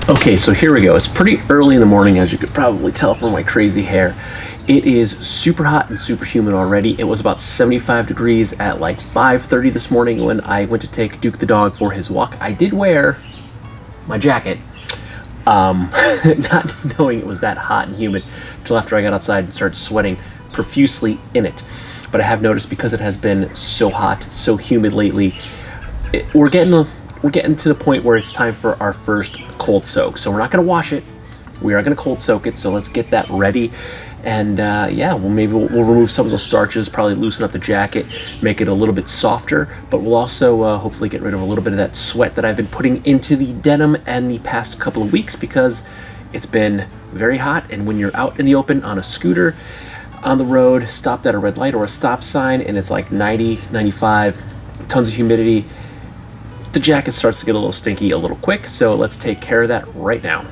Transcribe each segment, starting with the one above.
Okay, so here we go. It's pretty early in the morning, as you could probably tell from my crazy hair. It is super hot and super humid already. It was about 75 degrees at like 5:30 this morning when I went to take Duke the dog for his walk. I did wear my jacket, not knowing it was that hot and humid until after I got outside and started sweating profusely in it. But I have noticed, because it has been so hot, so humid lately, we're getting to the point where it's time for our first cold soak. So we're not going to wash it. We are going to cold soak it. So let's get that ready. And yeah, we'll remove some of those starches, probably loosen up the jacket, make it a little bit softer. But we'll also hopefully get rid of a little bit of that sweat that I've been putting into the denim and the past couple of weeks, because it's been very hot. And when you're out in the open on a scooter, on the road, stopped at a red light or a stop sign, and it's like 90, 95, tons of humidity, the jacket starts to get a little stinky a little quick. So let's take care of that right now.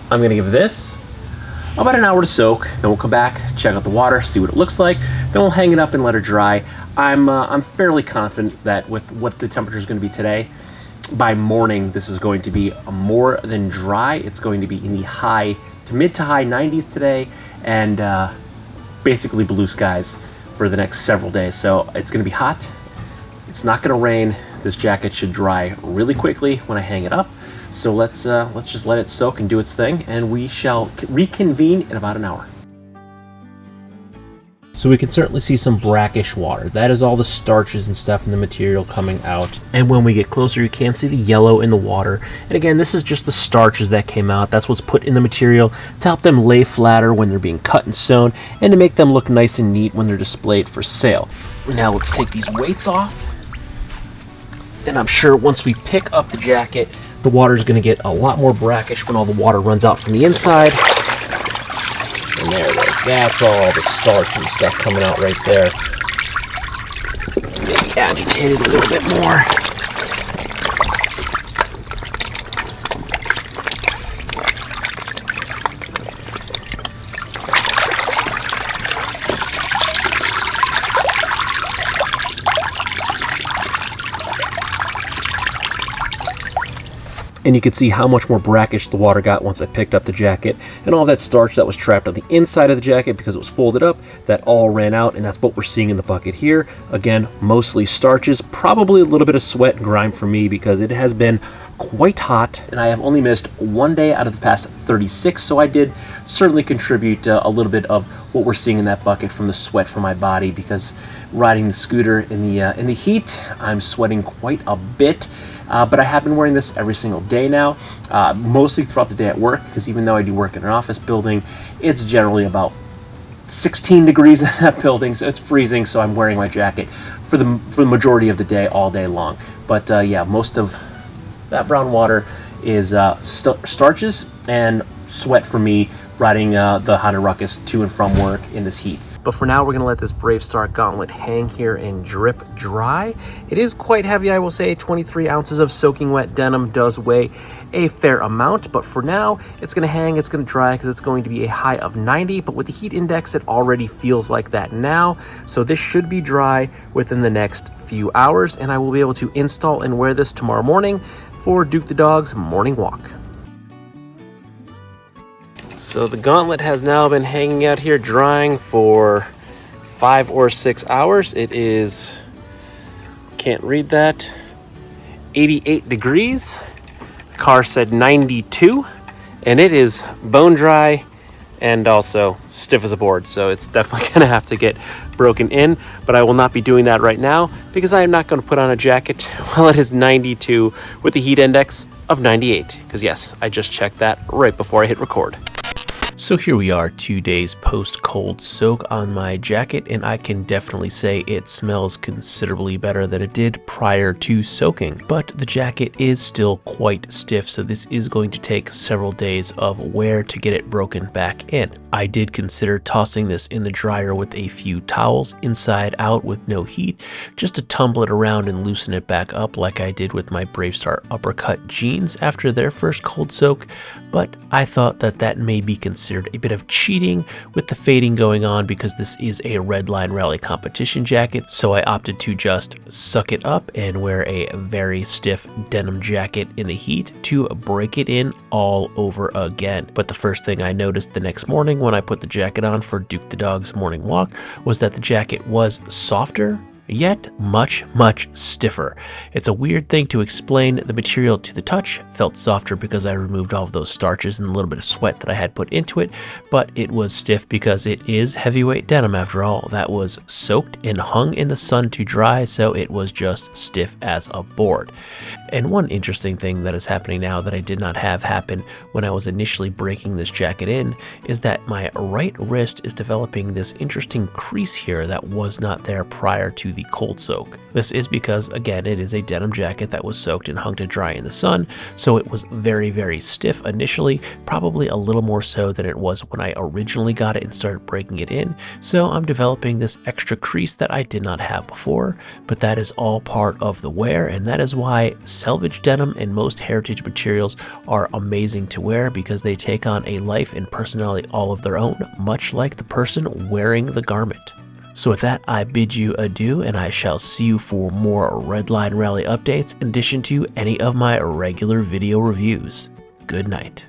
I'm gonna give this about an hour to soak, then we'll come back, check out the water, see what it looks like, then we'll hang it up and let it dry. I'm fairly confident that with what the temperature is going to be today, by morning this is going to be more than dry. It's going to be in the mid to high 90s today, and basically blue skies for the next several days. So it's going to be hot. It's not going to rain. This jacket should dry really quickly when I hang it up. So let's just let it soak and do its thing, and we shall reconvene in about an hour. So we can certainly see some brackish water. That is all the starches and stuff in the material coming out. And when we get closer, you can see the yellow in the water. And again, this is just the starches that came out. That's what's put in the material to help them lay flatter when they're being cut and sewn, and to make them look nice and neat when they're displayed for sale. Now let's take these weights off. And I'm sure once we pick up the jacket, the water is going to get a lot more brackish when all the water runs out from the inside. And there it is. That's all the starch and stuff coming out right there. Maybe agitate it a little bit more. And you can see how much more brackish the water got once I picked up the jacket, and all that starch that was trapped on the inside of the jacket because it was folded up, that all ran out, and that's what we're seeing in the bucket here. Again, mostly starches, probably a little bit of sweat and grime for me because it has been quite hot, and I have only missed one day out of the past 36, so I did certainly contribute a little bit of what we're seeing in that bucket from the sweat from my body, because riding the scooter in the heat, I'm sweating quite a bit. But I have been wearing this every single day now, mostly throughout the day at work, because even though I do work in an office building, it's generally about 16 degrees in that building, so it's freezing, so I'm wearing my jacket for the majority of the day, all day long. But yeah, most of that brown water is starches and sweat for me riding the Honda Ruckus to and from work in this heat. But for now, we're going to let this Brave Star Gauntlet hang here and drip dry. It is quite heavy, I will say. 23 ounces of soaking wet denim does weigh a fair amount. But for now, it's going to hang, it's going to dry, because it's going to be a high of 90. But with the heat index, it already feels like that now. So this should be dry within the next few hours. And I will be able to install and wear this tomorrow morning for Duke the dog's morning walk. So the Gauntlet has now been hanging out here drying for 5 or 6 hours. It is, can't read that, 88 degrees. car said 92, and it is bone dry and also stiff as a board, so it's definitely gonna have to get broken in, but I will not be doing that right now because I am not going to put on a jacket while it is 92 with the heat index of 98, because yes, I just checked that right before I hit record. So here we are 2 days post cold soak on my jacket, and I can definitely say it smells considerably better than it did prior to soaking. But the jacket is still quite stiff, so this is going to take several days of wear to get it broken back in. I did consider tossing this in the dryer with a few towels inside out with no heat, just to tumble it around and loosen it back up like I did with my Bravestar Uppercut jeans after their first cold soak, but I thought that that may be considered a bit of cheating with the fading going on because this is a Redline Rally competition jacket, so I opted to just suck it up and wear a very stiff denim jacket in the heat to break it in all over again. But the first thing I noticed the next morning when I put the jacket on for Duke the dog's morning walk was that the jacket was softer, yet much stiffer. It's a weird thing to explain. The material to the touch felt softer because I removed all of those starches and a little bit of sweat that I had put into it, but it was stiff because it is heavyweight denim after all. That was soaked and hung in the sun to dry, so it was just stiff as a board. And one interesting thing that is happening now that I did not have happen when I was initially breaking this jacket in is that my right wrist is developing this interesting crease here that was not there prior to the cold soak. This is because, again, it is a denim jacket that was soaked and hung to dry in the sun, so it was very stiff initially, probably a little more so than it was when I originally got it and started breaking it in. So I'm developing this extra crease that I did not have before, but that is all part of the wear, and that is why Selvage denim and most heritage materials are amazing to wear, because they take on a life and personality all of their own, much like the person wearing the garment. So with that, I bid you adieu, and I shall see you for more Redline Rally updates in addition to any of my regular video reviews. Good night.